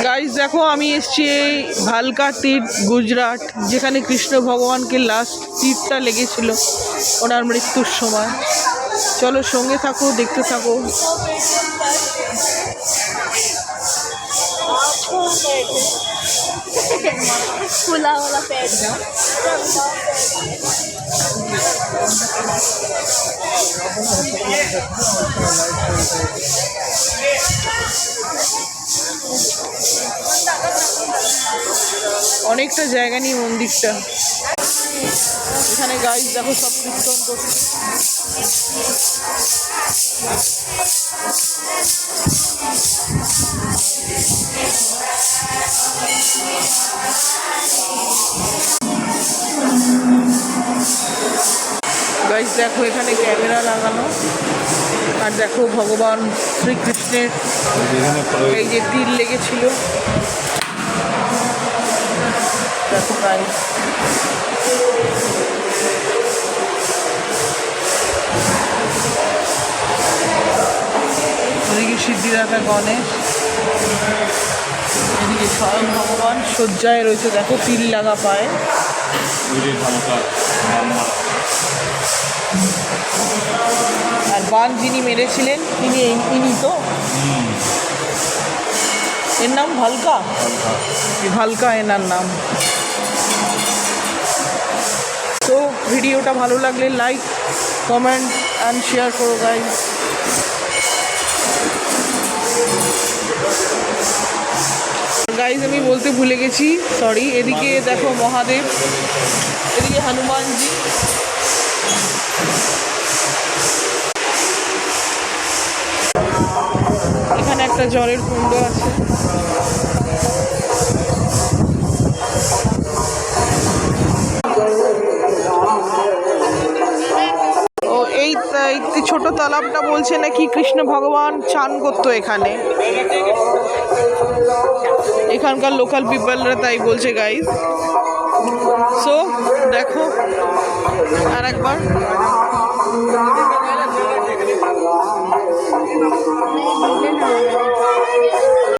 Guys দেখো আমি এসেছি এই ভালকা তীর্থ গুজরাট, যেখানে কৃষ্ণ ভগবানকে লাস্ট তীরটা লেগেছিল ওনার মৃত্যুর সময়। চলো সঙ্গে থাকো, দেখতে থাকো। অনেকটা জায়গা নিয়ে মন্দিরটা। এখানে গাইস দেখো সব কীর্তন করছে। গাইস দেখো এখানে ক্যামেরা লাগানো, আর দেখো ভগবান শ্রীকৃষ্ণের এই যে তীর লেগেছিল। দেখো গাইস ওদিকে সিদ্ধিদাতা গণেশ, এদিকে স্বয়ং ভগবান শয্যায় রয়েছে। দেখো তীর লাগা পায়। আর বান যিনি মেরেছিলেন তিনি ইনি তো, এর নাম ভালকা, ভালকা এনার নাম। তো ভিডিওটা ভালো লাগলে লাইক, কমেন্ট অ্যান্ড শেয়ার করো গাইস। গাইজ আমি বলতে ভুলে গেছি, সরি। এদিকে দেখো মহাদেব, এদিকে হনুমানজি। এখানে একটা জলের কুণ্ড আছে। ও এই ছোট তালাবটা বলছে নাকি কৃষ্ণ ভগবান চান করতো এখানে, এখানকার লোকাল পিপলরা তাই বলছে গাইজ। সো দেখো আর একবার।